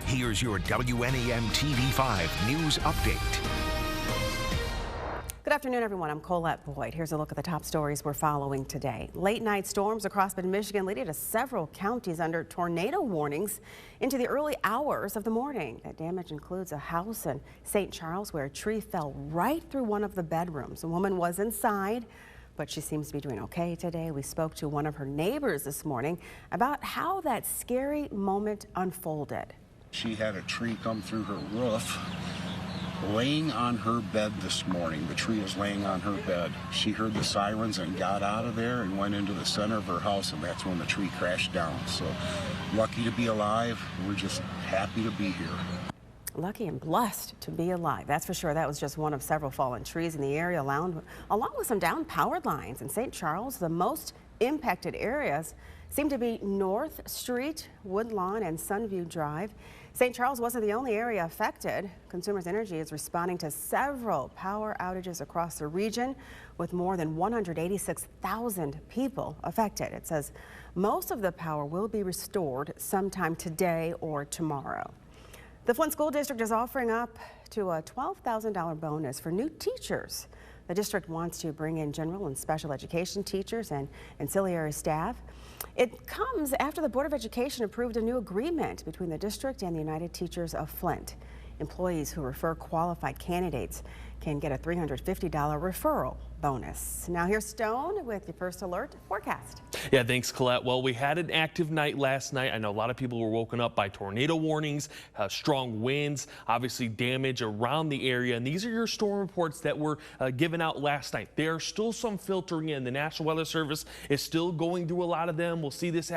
Here's your WNEM TV5 News Update. Good afternoon, everyone. I'm Colette Boyd. Here's a look at the top stories we're following today. Late night storms across mid-Michigan leading to several counties under tornado warnings into the early hours of the morning. That damage includes a house in St. Charles where a tree fell right through one of the bedrooms. A woman was inside, but she seems to be doing okay today. We spoke to one of her neighbors this morning about how that scary moment unfolded. She had a tree come through her roof, laying on her bed this morning. The tree was laying on her bed. She heard the sirens and got out of there and went into the center of her house, and that's when the tree crashed down. So lucky to be alive. We're just happy to be here. Lucky and blessed to be alive, that's for sure. That was just one of several fallen trees in the area, along with some downed power lines. In St. Charles, the most impacted areas seem to be North Street, Woodlawn, and Sunview Drive. St. Charles wasn't the only area affected. Consumers Energy is responding to several power outages across the region, with more than 186,000 people affected. It says most of the power will be restored sometime today or tomorrow. The Flint School District is offering up to a $12,000 bonus for new teachers. The district wants to bring in general and special education teachers and ancillary staff. It comes after the Board of Education approved a new agreement between the district and the United Teachers of Flint. Employees who refer qualified candidates can get a $350 referral bonus. Now here's Stone with your first alert forecast. Yeah, thanks, Colette. Well, we had an active night last night. I know a lot of people were woken up by tornado warnings, strong winds, obviously damage around the area. And these are your storm reports that were given out last night. There are still some filtering in. The National Weather Service is still going through a lot of them. We'll see this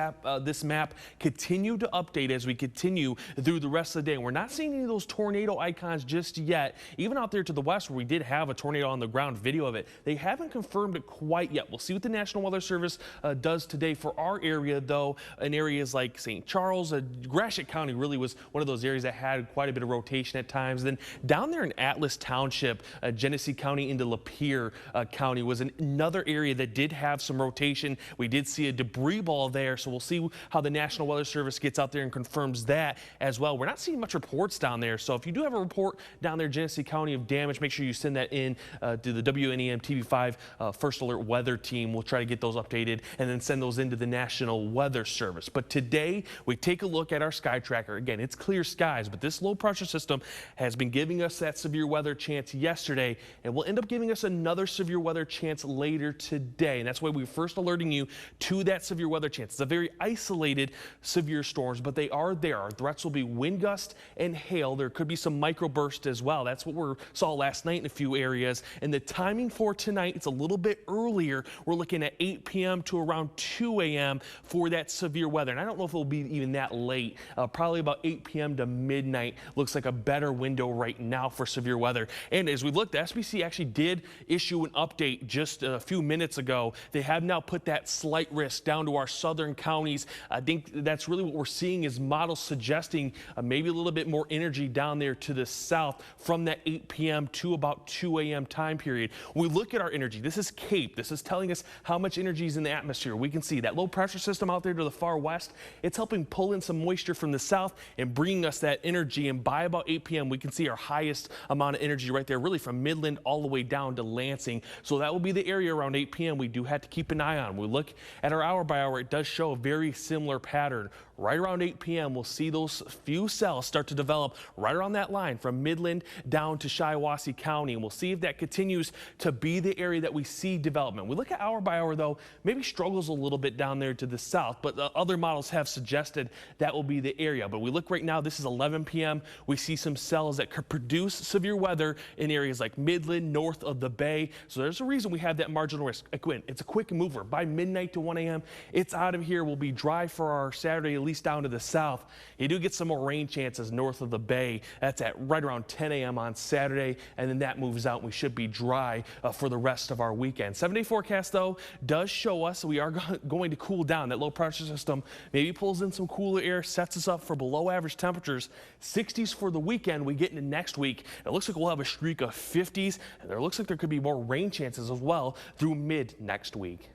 map continue to update as we continue through the rest of the day. And we're not seeing any of those tornado icons just yet. Even out there to the west where we did have a tornado on the ground, video of it, they haven't confirmed it quite yet. We'll see what the National Weather Service does today for our area, though. In areas like St. Charles, Gratiot County really was one of those areas that had quite a bit of rotation at times. Then down there in Atlas Township, Genesee County into Lapeer County was another area that did have some rotation. We did see a debris ball there, so we'll see how the National Weather Service gets out there and confirms that as well. We're not seeing much reports down there, so if you do have a report down there, Genesee County, of damage, make sure you send that in to the WNEM TV5 First Alert Weather Team. We'll try to get those updated and then send those into the National Weather Service. But today we take a look at our sky tracker. Again, it's clear skies, but this low pressure system has been giving us that severe weather chance yesterday, and will end up giving us another severe weather chance later today. And that's why we're first alerting you to that severe weather chance. It's a very isolated severe storms, but they are there. Our threats will be wind gust and hail. There could be some microburst as well. That's what we saw last night in a few areas. And the timing for tonight, it's a little bit earlier. We're looking at 8 p.m. to around 2 a.m. for that severe weather. And I don't know if it'll be even that late. Probably about 8 p.m. to midnight looks like a better window right now for severe weather. And as we looked, the SPC actually did issue an update just a few minutes ago. They have now put that slight risk down to our southern counties. I think that's really what we're seeing is models suggesting maybe a little bit more energy down there to the south from that 8 p.m. to about 2 a.m. time period. When we look at our energy, this is CAPE. This is telling us how much energy is in the atmosphere. We can see that low pressure system out there to the far west. It's helping pull in some moisture from the south and bringing us that energy. And by about 8 p.m., we can see our highest amount of energy right there, really from Midland all the way down to Lansing. So that will be the area around 8 p.m. we do have to keep an eye on. We look at our hour by hour, it does show a very similar pattern. Right around 8 p.m., we'll see those few cells start to develop right around that line from Midland down to Shiawassee County. And we'll see if that continues to be the area that we see development. We look at hour by hour, though, maybe struggles a little bit down there to the south, but other models have suggested that will be the area. But we look right now, this is 11 p.m. We see some cells that could produce severe weather in areas like Midland, north of the Bay. So there's a reason we have that marginal risk. Again, it's a quick mover. By midnight to 1 a.m., it's out of here. We'll be dry for our Saturday, at least down to the south. You do get some more rain chances north of the Bay. That's at right around 10 a.m. on Saturday, and then that moves out. We should be dry for the rest of our weekend. 7-day forecast, though, does show us we are going to cool down. That low pressure system maybe pulls in some cooler air, sets us up for below average temperatures. 60s for the weekend. We get into next week. It looks like we'll have a streak of 50s, and there looks like there could be more rain chances as well through mid next week.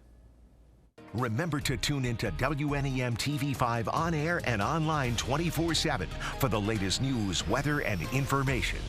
Remember to tune into WNEM TV5 on air and online 24/7 for the latest news, weather, and information.